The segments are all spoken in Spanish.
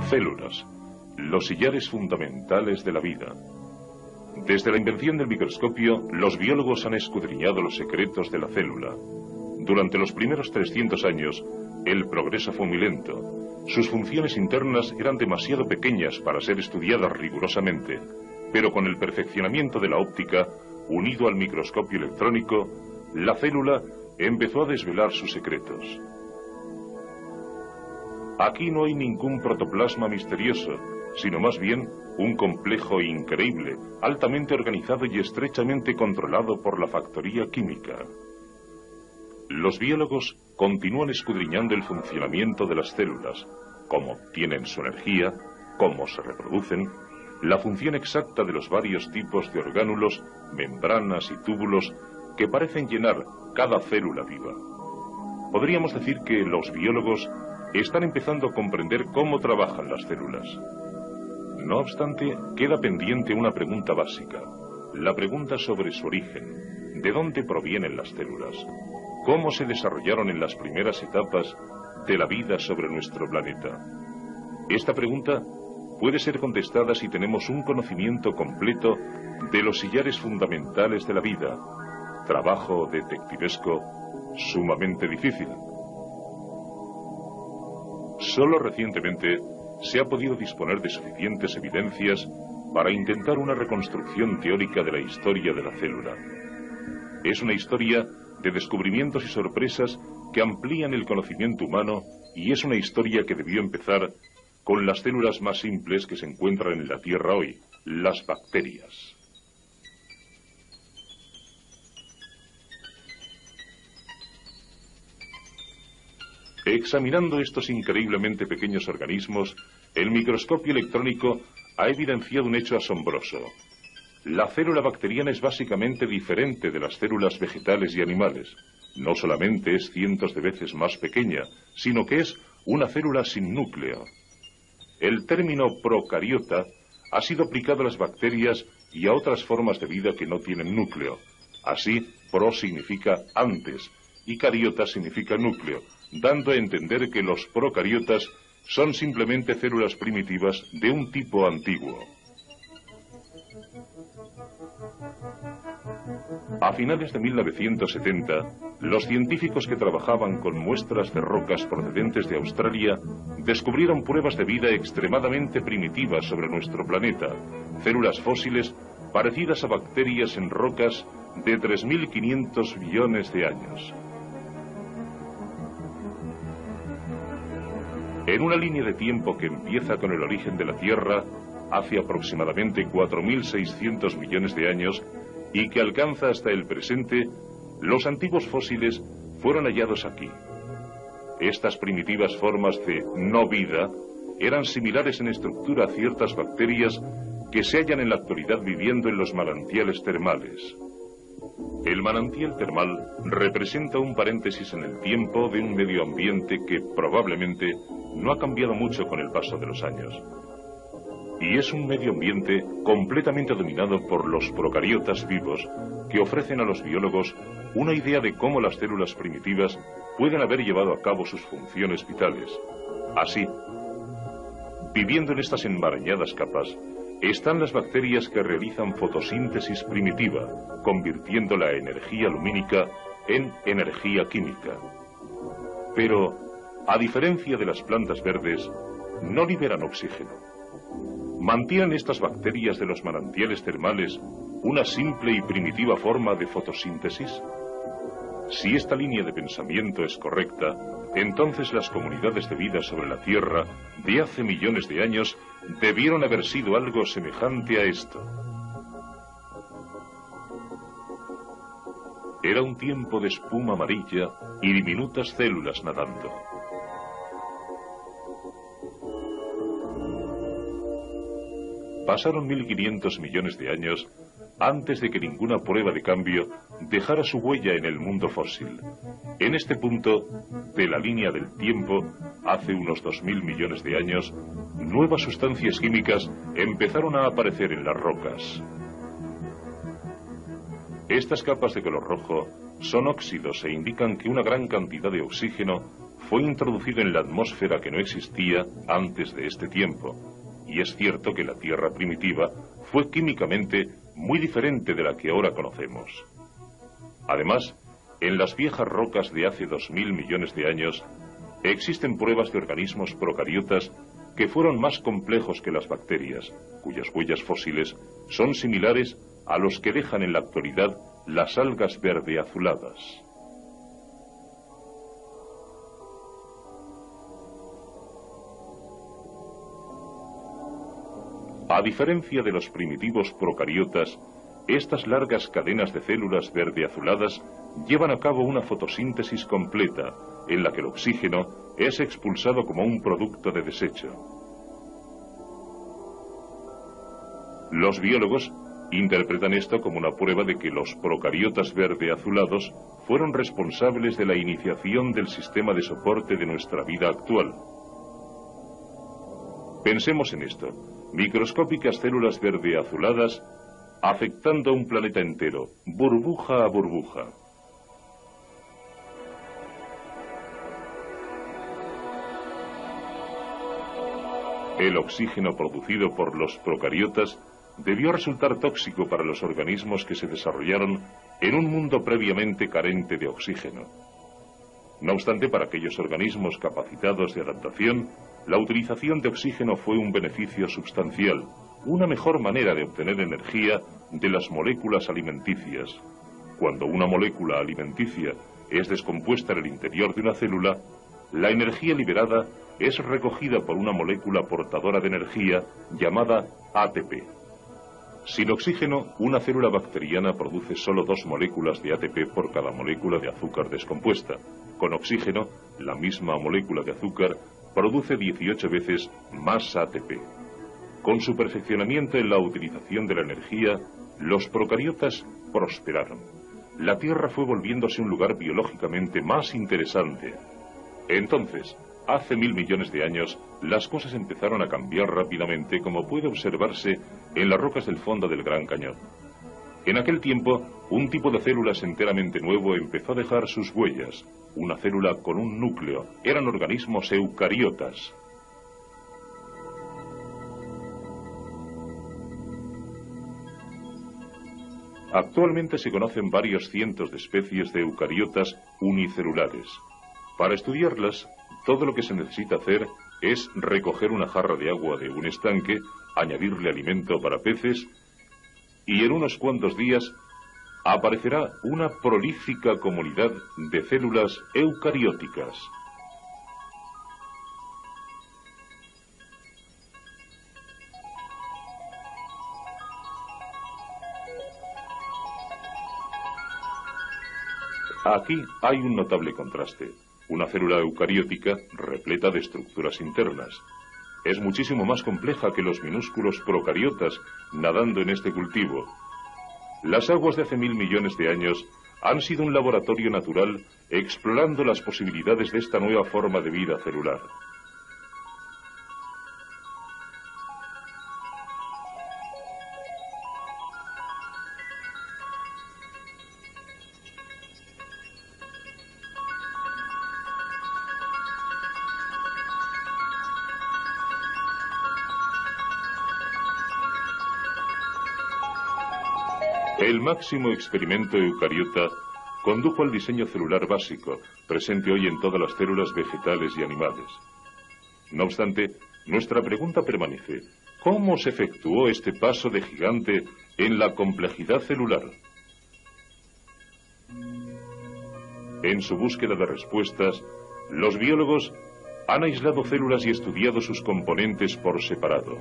Células, los sillares fundamentales de la vida. Desde la invención del microscopio, los biólogos han escudriñado los secretos de la célula. Durante los primeros 300 años, el progreso fue muy lento. Sus funciones internas eran demasiado pequeñas para ser estudiadas rigurosamente, pero con el perfeccionamiento de la óptica, unido al microscopio electrónico, la célula empezó a desvelar sus secretos. Aquí no hay ningún protoplasma misterioso, sino más bien un complejo increíble, altamente organizado y estrechamente controlado por la factoría química. Los biólogos continúan escudriñando el funcionamiento de las células, cómo obtienen su energía, cómo se reproducen, la función exacta de los varios tipos de orgánulos, membranas y túbulos que parecen llenar cada célula viva. Podríamos decir que los biólogos están empezando a comprender cómo trabajan las células. No obstante, queda pendiente una pregunta básica, la pregunta sobre su origen. ¿De dónde provienen las células? ¿Cómo se desarrollaron en las primeras etapas de la vida sobre nuestro planeta? Esta pregunta puede ser contestada si tenemos un conocimiento completo de los sillares fundamentales de la vida, trabajo detectivesco sumamente difícil. Solo recientemente se ha podido disponer de suficientes evidencias para intentar una reconstrucción teórica de la historia de la célula. Es una historia de descubrimientos y sorpresas que amplían el conocimiento humano y es una historia que debió empezar con las células más simples que se encuentran en la Tierra hoy, las bacterias. Examinando estos increíblemente pequeños organismos, el microscopio electrónico ha evidenciado un hecho asombroso. La célula bacteriana es básicamente diferente de las células vegetales y animales. No solamente es cientos de veces más pequeña, sino que es una célula sin núcleo. El término procariota ha sido aplicado a las bacterias y a otras formas de vida que no tienen núcleo. Así, pro significa antes y cariota significa núcleo, dando a entender que los procariotas son simplemente células primitivas de un tipo antiguo. A finales de 1970, los científicos que trabajaban con muestras de rocas procedentes de Australia descubrieron pruebas de vida extremadamente primitivas sobre nuestro planeta, células fósiles parecidas a bacterias en rocas de 3.500 billones de años. En una línea de tiempo que empieza con el origen de la Tierra, hace aproximadamente 4.600 millones de años, y que alcanza hasta el presente, los antiguos fósiles fueron hallados aquí. Estas primitivas formas de no vida eran similares en estructura a ciertas bacterias que se hallan en la actualidad viviendo en los manantiales termales. El manantial termal representa un paréntesis en el tiempo de un medio ambiente que probablemente no ha cambiado mucho con el paso de los años. Y es un medio ambiente completamente dominado por los procariotas vivos que ofrecen a los biólogos una idea de cómo las células primitivas pueden haber llevado a cabo sus funciones vitales. Así, viviendo en estas enmarañadas capas, están las bacterias que realizan fotosíntesis primitiva, convirtiendo la energía lumínica en energía química. Pero, a diferencia de las plantas verdes, no liberan oxígeno. ¿Mantienen estas bacterias de los manantiales termales una simple y primitiva forma de fotosíntesis? Si esta línea de pensamiento es correcta, entonces las comunidades de vida sobre la Tierra de hace millones de años debieron haber sido algo semejante a esto. Era un tiempo de espuma amarilla y diminutas células nadando. Pasaron 1.500 millones de años antes de que ninguna prueba de cambio dejara su huella en el mundo fósil. En este punto de la línea del tiempo, hace unos 2.000 millones de años, nuevas sustancias químicas empezaron a aparecer en las rocas. Estas capas de color rojo son óxidos e indican que una gran cantidad de oxígeno fue introducido en la atmósfera que no existía antes de este tiempo, y es cierto que la Tierra primitiva fue químicamente muy diferente de la que ahora conocemos. Además, en las viejas rocas de hace 2000 millones de años, existen pruebas de organismos procariotas que fueron más complejos que las bacterias, cuyas huellas fósiles son similares a los que dejan en la actualidad las algas verde-azuladas. A diferencia de los primitivos procariotas, estas largas cadenas de células verde-azuladas llevan a cabo una fotosíntesis completa, en la que el oxígeno es expulsado como un producto de desecho. Los biólogos interpretan esto como una prueba de que los procariotas verde-azulados fueron responsables de la iniciación del sistema de soporte de nuestra vida actual. Pensemos en esto: microscópicas células verde-azuladas afectando a un planeta entero, burbuja a burbuja. El oxígeno producido por los procariotas debió resultar tóxico para los organismos que se desarrollaron en un mundo previamente carente de oxígeno. No obstante, para aquellos organismos capacitados de adaptación, la utilización de oxígeno fue un beneficio sustancial, una mejor manera de obtener energía de las moléculas alimenticias. Cuando una molécula alimenticia es descompuesta en el interior de una célula, la energía liberada es recogida por una molécula portadora de energía llamada ATP. Sin oxígeno, una célula bacteriana produce solo 2 moléculas de ATP por cada molécula de azúcar descompuesta. Con oxígeno, la misma molécula de azúcar produce 18 veces más ATP. Con su perfeccionamiento en la utilización de la energía, los procariotas prosperaron. La Tierra fue volviéndose un lugar biológicamente más interesante. Entonces, hace 1000 millones de años, las cosas empezaron a cambiar rápidamente, como puede observarse en las rocas del fondo del Gran Cañón. En aquel tiempo, un tipo de células enteramente nuevo empezó a dejar sus huellas. Una célula con un núcleo. Eran organismos eucariotas. Actualmente se conocen varios cientos de especies de eucariotas unicelulares. Para estudiarlas, todo lo que se necesita hacer es recoger una jarra de agua de un estanque, añadirle alimento para peces, y en unos cuantos días aparecerá una prolífica comunidad de células eucarióticas. Aquí hay un notable contraste. Una célula eucariótica repleta de estructuras internas. Es muchísimo más compleja que los minúsculos procariotas nadando en este cultivo. Las aguas de hace 1000 millones de años han sido un laboratorio natural explorando las posibilidades de esta nueva forma de vida celular. El máximo experimento eucariota condujo al diseño celular básico, presente hoy en todas las células vegetales y animales. No obstante, nuestra pregunta permanece: ¿cómo se efectuó este paso de gigante en la complejidad celular? En su búsqueda de respuestas, los biólogos han aislado células y estudiado sus componentes por separado.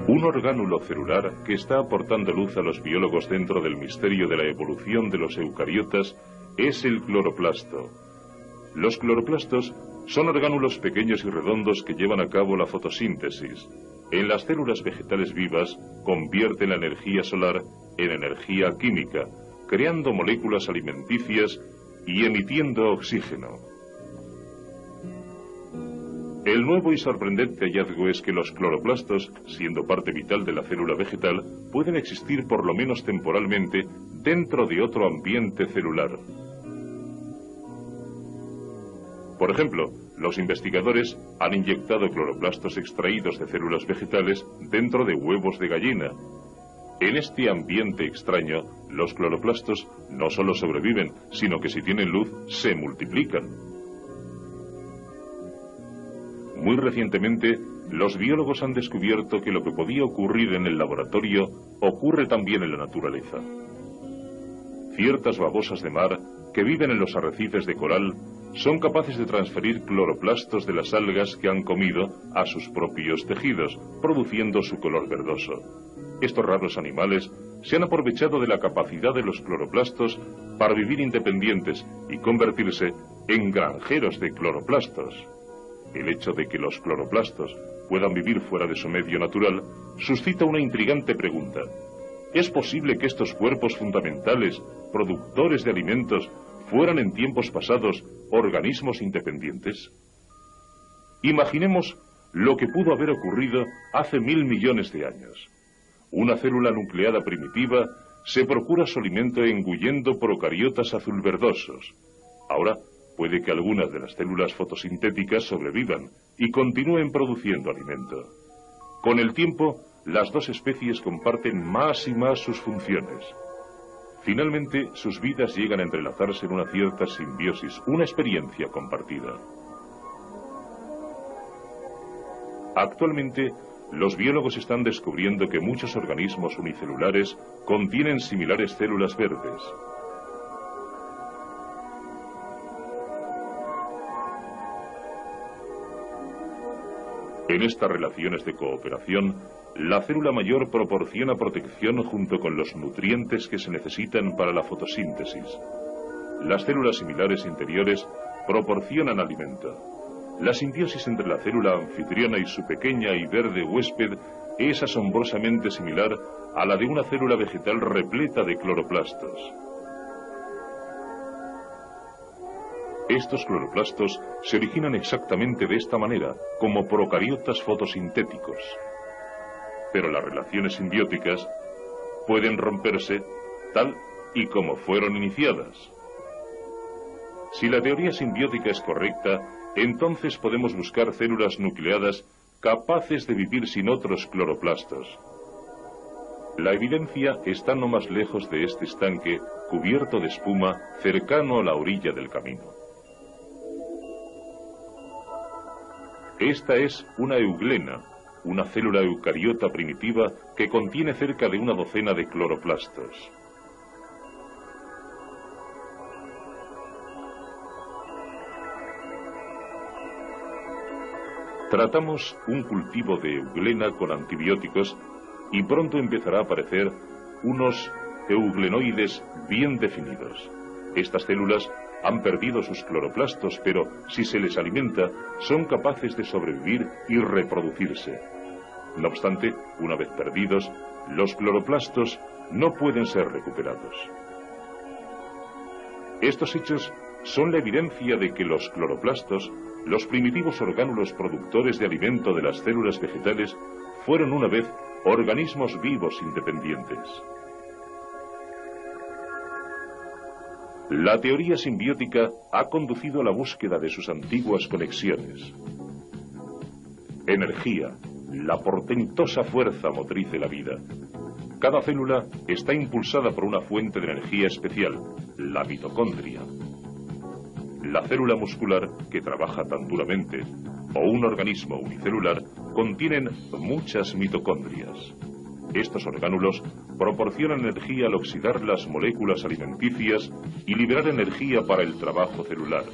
Un orgánulo celular que está aportando luz a los biólogos dentro del misterio de la evolución de los eucariotas es el cloroplasto. Los cloroplastos son orgánulos pequeños y redondos que llevan a cabo la fotosíntesis. En las células vegetales vivas convierten la energía solar en energía química, creando moléculas alimenticias y emitiendo oxígeno. El nuevo y sorprendente hallazgo es que los cloroplastos, siendo parte vital de la célula vegetal, pueden existir por lo menos temporalmente dentro de otro ambiente celular. Por ejemplo, los investigadores han inyectado cloroplastos extraídos de células vegetales dentro de huevos de gallina. En este ambiente extraño, los cloroplastos no solo sobreviven, sino que si tienen luz, se multiplican. Muy recientemente, los biólogos han descubierto que lo que podía ocurrir en el laboratorio ocurre también en la naturaleza. Ciertas babosas de mar que viven en los arrecifes de coral son capaces de transferir cloroplastos de las algas que han comido a sus propios tejidos, produciendo su color verdoso. Estos raros animales se han aprovechado de la capacidad de los cloroplastos para vivir independientes y convertirse en granjeros de cloroplastos. El hecho de que los cloroplastos puedan vivir fuera de su medio natural suscita una intrigante pregunta. ¿Es posible que estos cuerpos fundamentales, productores de alimentos, fueran en tiempos pasados organismos independientes? Imaginemos lo que pudo haber ocurrido hace 1000 millones de años. Una célula nucleada primitiva se procura su alimento engullendo procariotas azulverdosos. Ahora puede que algunas de las células fotosintéticas sobrevivan y continúen produciendo alimento. Con el tiempo, las dos especies comparten más y más sus funciones. Finalmente, sus vidas llegan a entrelazarse en una cierta simbiosis, una experiencia compartida. Actualmente, los biólogos están descubriendo que muchos organismos unicelulares contienen similares células verdes. En estas relaciones de cooperación, la célula mayor proporciona protección junto con los nutrientes que se necesitan para la fotosíntesis. Las células similares interiores proporcionan alimento. La simbiosis entre la célula anfitriona y su pequeña y verde huésped es asombrosamente similar a la de una célula vegetal repleta de cloroplastos. Estos cloroplastos se originan exactamente de esta manera, como procariotas fotosintéticos. Pero las relaciones simbióticas pueden romperse tal y como fueron iniciadas. Si la teoría simbiótica es correcta, entonces podemos buscar células nucleadas capaces de vivir sin otros cloroplastos. La evidencia está no más lejos de este estanque cubierto de espuma cercano a la orilla del camino. Esta es una euglena, una célula eucariota primitiva que contiene cerca de una docena de cloroplastos. Tratamos un cultivo de euglena con antibióticos y pronto empezará a aparecer unos euglenoides bien definidos. Estas células han perdido sus cloroplastos, pero si se les alimenta, son capaces de sobrevivir y reproducirse. No obstante, una vez perdidos, los cloroplastos no pueden ser recuperados. Estos hechos son la evidencia de que los cloroplastos, los primitivos orgánulos productores de alimento de las células vegetales, fueron una vez organismos vivos independientes. La teoría simbiótica ha conducido a la búsqueda de sus antiguas conexiones. Energía, la portentosa fuerza motriz de la vida. Cada célula está impulsada por una fuente de energía especial, la mitocondria. La célula muscular, que trabaja tan duramente, o un organismo unicelular, contienen muchas mitocondrias. Estos orgánulos proporcionan energía al oxidar las moléculas alimenticias y liberar energía para el trabajo celular.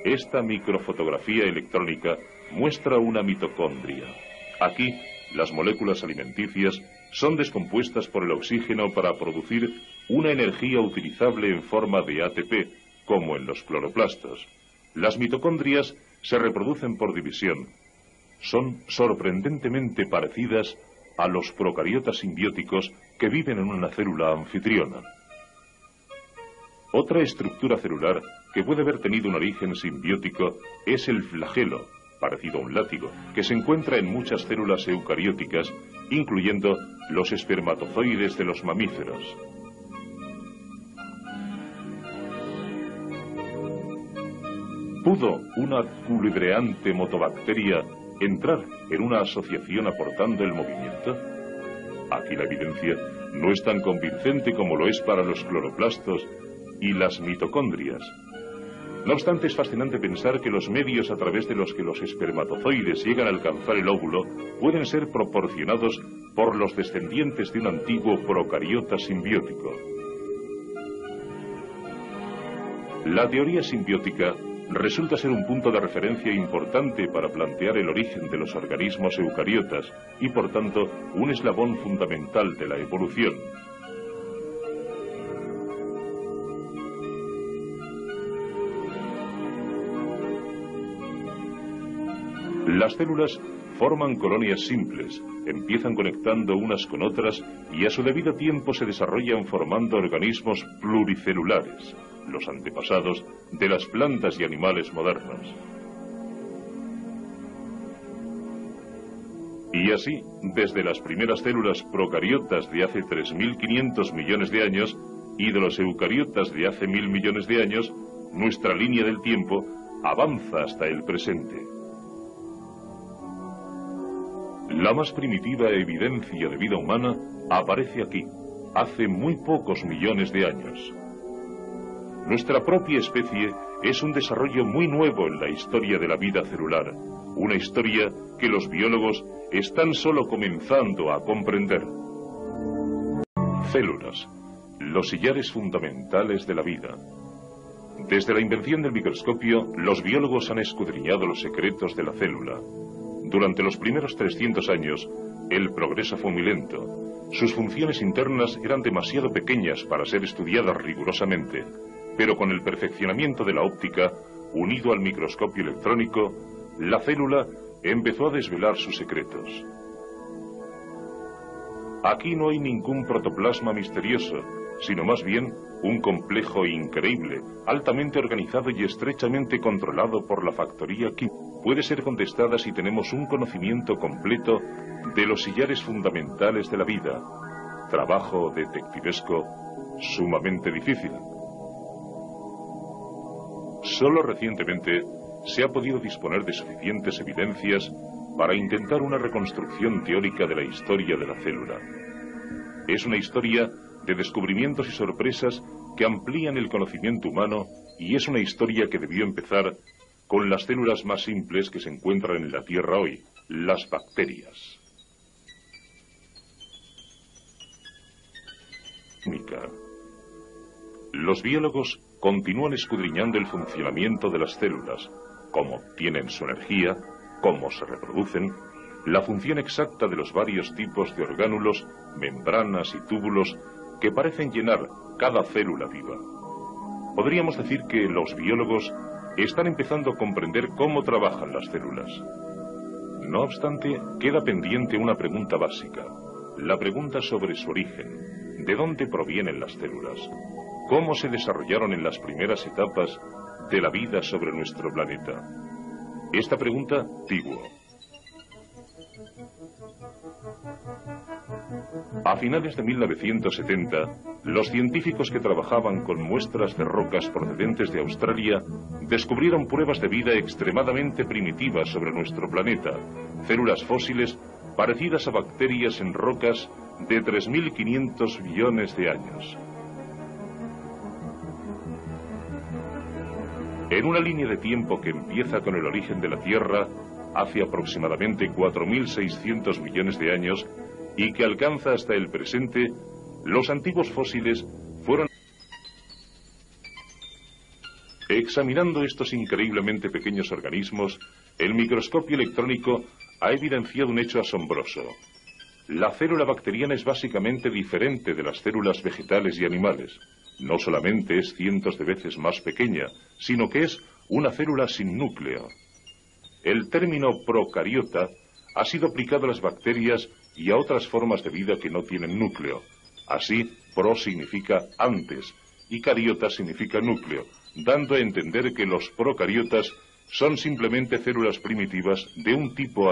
Esta microfotografía electrónica muestra una mitocondria. Aquí, las moléculas alimenticias son descompuestas por el oxígeno para producir una energía utilizable en forma de ATP, como en los cloroplastos. Las mitocondrias se reproducen por división. Son sorprendentemente parecidas a los procariotas simbióticos que viven en una célula anfitriona. Otra estructura celular que puede haber tenido un origen simbiótico es el flagelo, parecido a un látigo, que se encuentra en muchas células eucarióticas, incluyendo los espermatozoides de los mamíferos. ¿Pudo una culebreante motobacteria entrar en una asociación aportando el movimiento? Aquí la evidencia no es tan convincente como lo es para los cloroplastos y las mitocondrias. No obstante, es fascinante pensar que los medios a través de los que los espermatozoides llegan a alcanzar el óvulo pueden ser proporcionados por los descendientes de un antiguo procariota simbiótico. La teoría simbiótica resulta ser un punto de referencia importante para plantear el origen de los organismos eucariotas y, por tanto, un eslabón fundamental de la evolución. Las células forman colonias simples, empiezan conectando unas con otras y a su debido tiempo se desarrollan formando organismos pluricelulares, los antepasados de las plantas y animales modernos. Y así, desde las primeras células procariotas de hace 3.500 millones de años y de los eucariotas de hace 1.000 millones de años, nuestra línea del tiempo avanza hasta el presente. La más primitiva evidencia de vida humana aparece aquí, hace muy pocos millones de años. Nuestra propia especie es un desarrollo muy nuevo en la historia de la vida celular, una historia que los biólogos están solo comenzando a comprender. Células, los sillares fundamentales de la vida. Desde la invención del microscopio, los biólogos han escudriñado los secretos de la célula. Durante los primeros 300 años, el progreso fue muy lento. Sus funciones internas eran demasiado pequeñas para ser estudiadas rigurosamente, pero con el perfeccionamiento de la óptica, unido al microscopio electrónico, la célula empezó a desvelar sus secretos. Aquí no hay ningún protoplasma misterioso, sino más bien un complejo increíble, altamente organizado y estrechamente controlado por la factoría química. Puede ser contestada si tenemos un conocimiento completo de los sillares fundamentales de la vida, trabajo detectivesco sumamente difícil. Solo recientemente se ha podido disponer de suficientes evidencias para intentar una reconstrucción teórica de la historia de la célula. Es una historia de descubrimientos y sorpresas que amplían el conocimiento humano y es una historia que debió empezar con las células más simples que se encuentran en la Tierra hoy, las bacterias. Los biólogos continúan escudriñando el funcionamiento de las células, cómo obtienen su energía, cómo se reproducen, la función exacta de los varios tipos de orgánulos, membranas y túbulos que parecen llenar cada célula viva. Podríamos decir que los biólogos están empezando a comprender cómo trabajan las células. No obstante, queda pendiente una pregunta básica, la pregunta sobre su origen. ¿De dónde provienen las células? ¿Cómo se desarrollaron en las primeras etapas de la vida sobre nuestro planeta? Esta pregunta, antigua. A finales de 1970, los científicos que trabajaban con muestras de rocas procedentes de Australia descubrieron pruebas de vida extremadamente primitivas sobre nuestro planeta, células fósiles parecidas a bacterias en rocas de 3.500 millones de años. En una línea de tiempo que empieza con el origen de la Tierra, hace aproximadamente 4.600 millones de años, y que alcanza hasta el presente, los antiguos fósiles fueron... Examinando estos increíblemente pequeños organismos, el microscopio electrónico ha evidenciado un hecho asombroso. La célula bacteriana es básicamente diferente de las células vegetales y animales. No solamente es cientos de veces más pequeña, sino que es una célula sin núcleo. El término procariota ha sido aplicado a las bacterias y a otras formas de vida que no tienen núcleo. Así, pro significa antes y cariota significa núcleo, dando a entender que los procariotas son simplemente células primitivas de un tipo